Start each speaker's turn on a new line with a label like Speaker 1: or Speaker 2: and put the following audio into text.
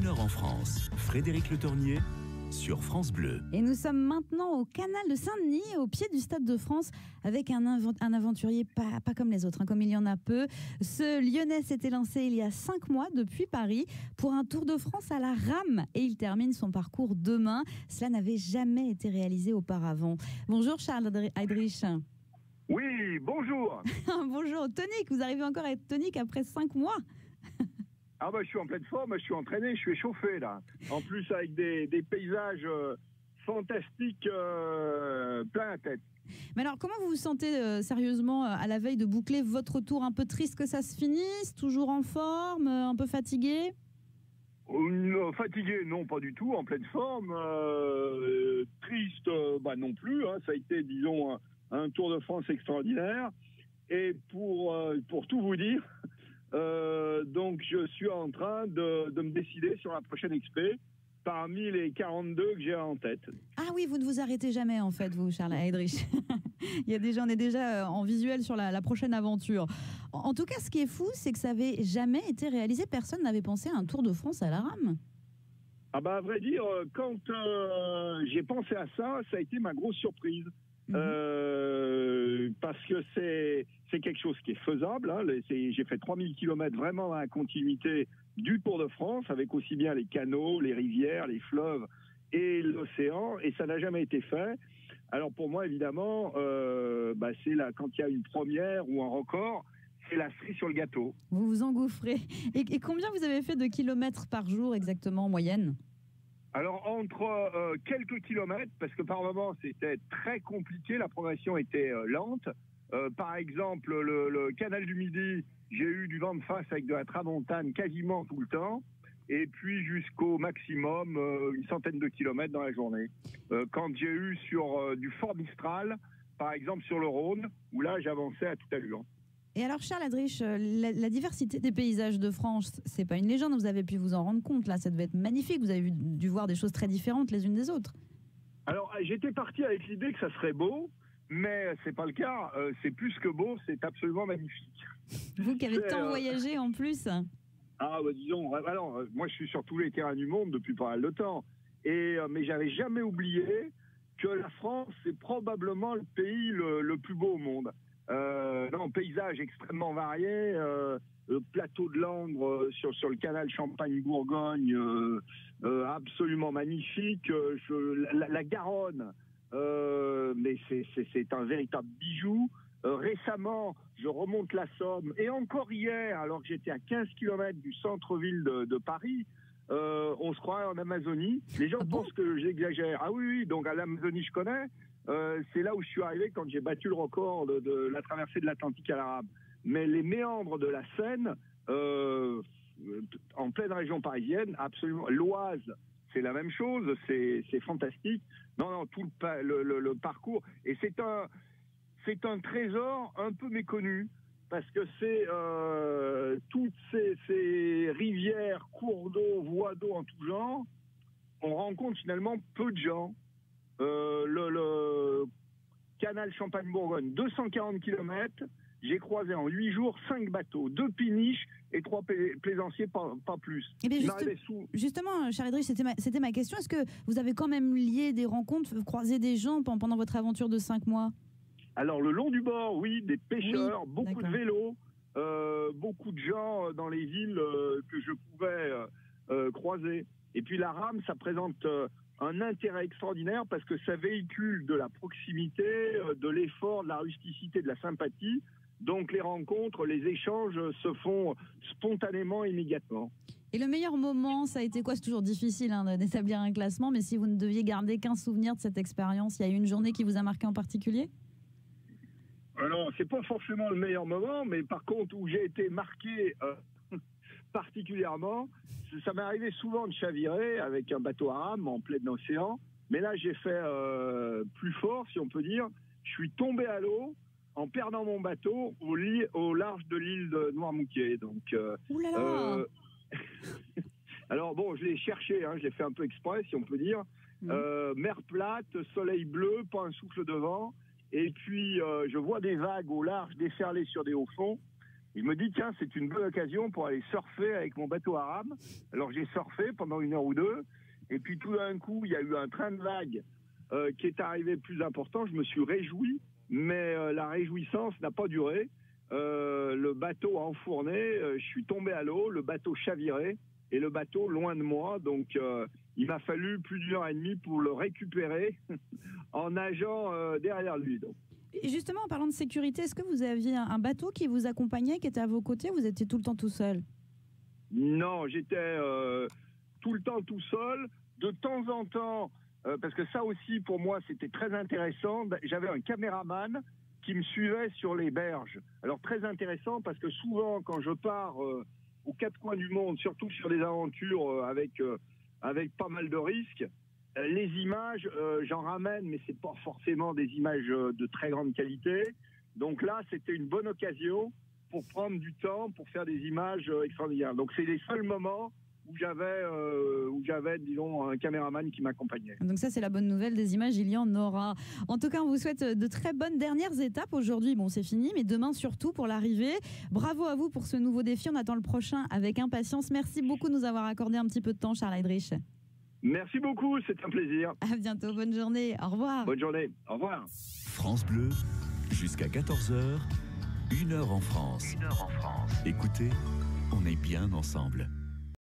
Speaker 1: une heure en France. Frédéric Le Tournier sur France Bleu.
Speaker 2: Et nous sommes maintenant au canal de Saint-Denis, au pied du Stade de France, avec un aventurier pas comme les autres, comme il y en a peu. Ce Lyonnais s'était lancé il y a 5 mois depuis Paris pour un Tour de France à la rame. Et il termine son parcours demain. Cela n'avait jamais été réalisé auparavant. Bonjour Charles Heydrich.
Speaker 3: Oui, bonjour.
Speaker 2: Bonjour Tonique, vous arrivez encore à être tonique après 5 mois.
Speaker 3: Ah bah je suis en pleine forme, je suis entraîné, je suis échauffé là. En plus avec des paysages fantastiques plein la tête.
Speaker 2: Mais alors comment vous vous sentez sérieusement à la veille de boucler votre tour? Un peu triste que ça se finisse, toujours en forme, un peu fatigué?
Speaker 3: Fatigué, non, pas du tout, en pleine forme. Triste, bah non plus. Hein. Ça a été, disons, un Tour de France extraordinaire. Et pour tout vous dire, donc je suis en train de me décider sur la prochaine expé parmi les 42 que j'ai en tête.
Speaker 2: Ah oui, vous ne vous arrêtez jamais en fait, vous, Charles Heydrich. On est déjà en visuel sur la prochaine aventure. En tout cas, ce qui est fou, c'est que ça n'avait jamais été réalisé. Personne n'avait pensé à un Tour de France à la rame.
Speaker 3: Ah bah à vrai dire, quand j'ai pensé à ça, ça a été ma grosse surprise. Parce que c'est quelque chose qui est faisable. Hein. J'ai fait 3000 km vraiment à la continuité du Tour de France, avec aussi bien les canaux, les rivières, les fleuves et l'océan, et ça n'a jamais été fait. Alors pour moi, évidemment, c'est là, quand il y a une première ou un record, c'est la cerise sur le gâteau.
Speaker 2: Vous vous engouffrez. Et combien vous avez fait de kilomètres par jour exactement en moyenne?
Speaker 3: Alors, entre quelques kilomètres, parce que par moments, c'était très compliqué, la progression était lente. Par exemple, le canal du Midi, j'ai eu du vent de face avec de la tramontane quasiment tout le temps. Et puis, jusqu'au maximum, une centaine de kilomètres dans la journée. Quand j'ai eu sur du Fort Mistral, par exemple sur le Rhône, où là, j'avançais à toute allure.
Speaker 2: Et alors, Charles Heydrich, la diversité des paysages de France, c'est pas une légende, vous avez pu vous en rendre compte, là, ça devait être magnifique, vous avez dû voir des choses très différentes les unes des autres.
Speaker 3: Alors, j'étais parti avec l'idée que ça serait beau, mais c'est pas le cas, c'est plus que beau, c'est absolument magnifique.
Speaker 2: Vous qui avez tant voyagé en plus.
Speaker 3: Ah, bah, disons, alors, moi je suis sur tous les terrains du monde depuis pas mal de temps, mais j'avais jamais oublié que la France, c'est probablement le pays le plus beau au monde. Paysage extrêmement varié, plateau de Langres sur le canal Champagne-Bourgogne, absolument magnifique. La Garonne, mais c'est un véritable bijou. Récemment, je remonte la Somme, et encore hier, alors que j'étais à 15 km du centre-ville de Paris, on se croirait en Amazonie. Les gens pensent que j'exagère. Ah oui, donc à l'Amazonie, je connais. C'est là où je suis arrivé quand j'ai battu le record de la traversée de l'Atlantique à la rame. Mais les méandres de la Seine, en pleine région parisienne, absolument. L'Oise, c'est la même chose, c'est fantastique. Non, tout le parcours. Et c'est un trésor un peu méconnu, parce que c'est toutes ces rivières, cours d'eau, voies d'eau en tout genre, on rencontre finalement peu de gens. Le canal Champagne-Bourgogne, 240 km, j'ai croisé en 8 jours 5 bateaux, 2 péniches et 3 plaisanciers, pas plus.
Speaker 2: Eh bien, justement, Charles Heydrich, c'était ma question. Est-ce que vous avez quand même lié des rencontres, croisé des gens pendant votre aventure de 5 mois?
Speaker 3: Alors, le long du bord, oui, des pêcheurs,
Speaker 2: oui,
Speaker 3: beaucoup de vélos, beaucoup de gens dans les villes que je pouvais croiser. Et puis la rame, ça présente un intérêt extraordinaire parce que ça véhicule de la proximité, de l'effort, de la rusticité, de la sympathie. Donc les rencontres, les échanges se font spontanément, immédiatement.
Speaker 2: Et le meilleur moment, ça a été quoi? C'est toujours difficile d'établir un classement, mais si vous ne deviez garder qu'un souvenir de cette expérience, il y a une journée qui vous a marqué en particulier?
Speaker 3: Alors, c'est pas forcément le meilleur moment, mais par contre, où j'ai été marqué particulièrement, ça m'est arrivé souvent de chavirer avec un bateau à rame en plein océan, mais là, j'ai fait plus fort, si on peut dire. Je suis tombé à l'eau en perdant mon bateau au large de l'île de Noirmoutier. Donc, alors bon, je l'ai cherché, je l'ai fait un peu exprès, si on peut dire. Mer plate, soleil bleu, pas un souffle de vent. Et puis, je vois des vagues au large déferler sur des hauts fonds. Je me dis, tiens, c'est une bonne occasion pour aller surfer avec mon bateau à rame. Alors j'ai surfé pendant 1 heure ou 2, et puis tout d'un coup, il y a eu un train de vagues qui est arrivé plus important. Je me suis réjoui, mais la réjouissance n'a pas duré. Le bateau a enfourné, je suis tombé à l'eau, le bateau chavirait, et le bateau loin de moi. Donc il m'a fallu plus d'1 heure et demie pour le récupérer en nageant derrière lui. Donc.
Speaker 2: Et justement, en parlant de sécurité, est-ce que vous aviez un bateau qui vous accompagnait, qui était à vos côtés, ou vous étiez tout le temps tout seul?
Speaker 3: Non, j'étais tout le temps tout seul. De temps en temps, parce que ça aussi pour moi c'était très intéressant, j'avais un caméraman qui me suivait sur les berges. Alors très intéressant parce que souvent quand je pars aux 4 coins du monde, surtout sur des aventures avec pas mal de risques, les images, j'en ramène, mais c'est pas forcément des images de très grande qualité. Donc là, c'était une bonne occasion pour prendre du temps, pour faire des images extraordinaires. Donc c'est les seuls moments où j'avais, disons, un caméraman qui m'accompagnait.
Speaker 2: Donc ça, c'est la bonne nouvelle, des images, il y en aura. En tout cas, on vous souhaite de très bonnes dernières étapes. Aujourd'hui, bon, c'est fini, mais demain surtout pour l'arrivée. Bravo à vous pour ce nouveau défi. On attend le prochain avec impatience. Merci beaucoup de nous avoir accordé un petit peu de temps, Charles Heydrich.
Speaker 3: Merci beaucoup, c'est un plaisir.
Speaker 2: À bientôt, bonne journée, au revoir.
Speaker 3: Bonne journée, au revoir.
Speaker 1: France Bleu, jusqu'à 14h, 1 heure en France. Écoutez, on est bien ensemble.